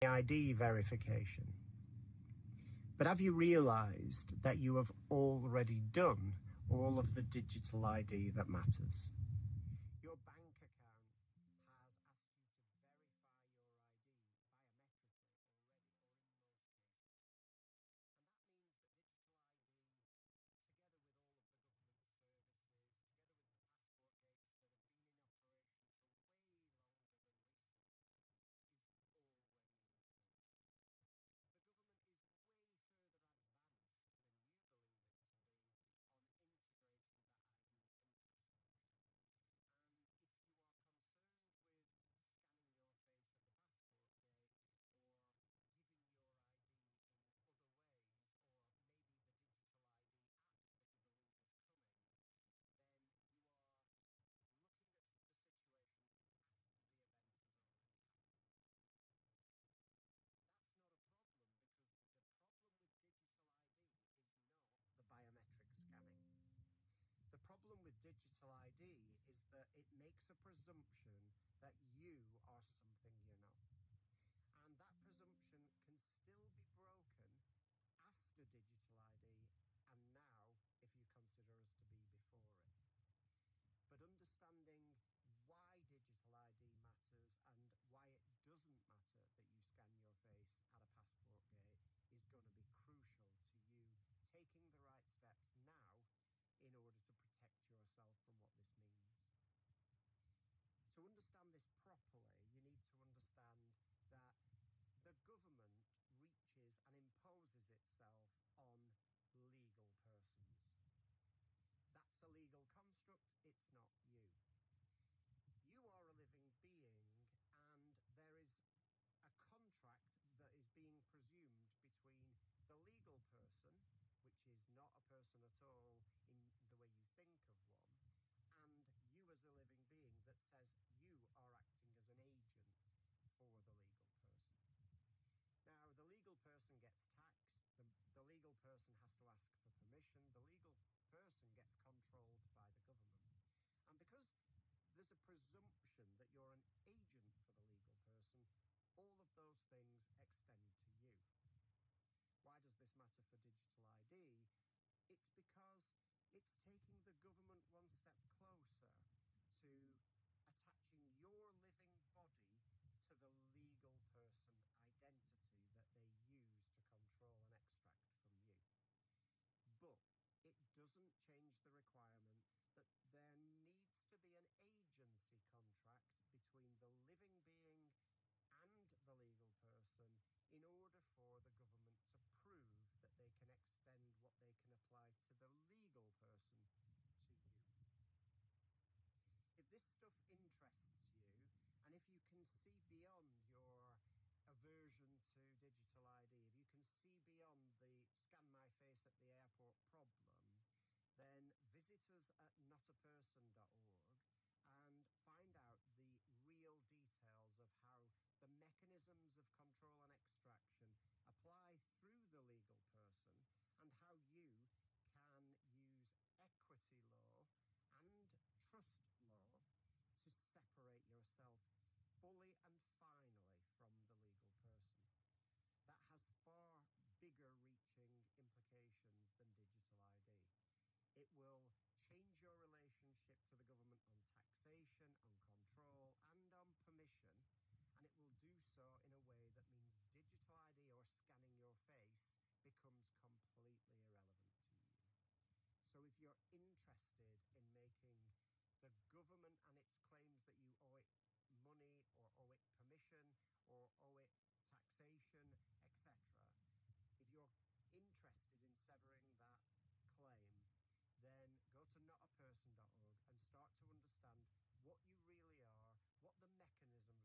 ID verification. But have you realized that you have already done all of the digital ID that matters? Your bank account has asked you to verify your ID The problem with digital ID is that it makes a presumption that you are something you're not. And that presumption can still be broken after digital ID and now if you consider us to be before it. But understanding why digital ID matters and why it doesn't matter that you scan your face at a passport gate is going to be crucial to you taking the right steps now in order to protect yourself from what this means. To understand this properly, you need to understand that the government reaches and imposes itself on legal persons. That's a legal construct, it's not you. You are a living being, and there is a contract that is being presumed between the legal person, which is not a person at all in the way you think of one, and you as a living being that says you are acting as an agent for the legal person. Now, the legal person gets taxed, the legal person has to ask for permission, the legal person gets controlled by the government. And because there's a presumption that you're an agent for the legal person, all of those things extend to you. Why does this matter for digital ID? It's because it's taking the government one step closer to attaching your living body to the legal person identity that they use to control and extract from you. But it doesn't change the requirement that there needs to be an agency contract between the living being and the legal person in order for the government to prove that they can extend what they can apply to the legal person to you. If this stuff interests you, and if you can see beyond your aversion to digital ID, if you can see beyond the scan my face at the airport problem, then visit us at notaperson.org and find out the real details of how the mechanisms of control and extraction apply through the legal person and how you can use equity law and trust law to separate yourself fully and finally from the legal person. That has far bigger reaching implications than digital ID. It will change your relationship to the government on taxation, on control, and on permission, and it will do so in a way that means digital ID or scanning your face becomes completely irrelevant to you. So if you're interested in making the government and its claims that you owe it money or owe it permission or owe it taxation, etc., if you're interested in severing that claim, then go to notaperson.org and start to understand what you really are, what the mechanisms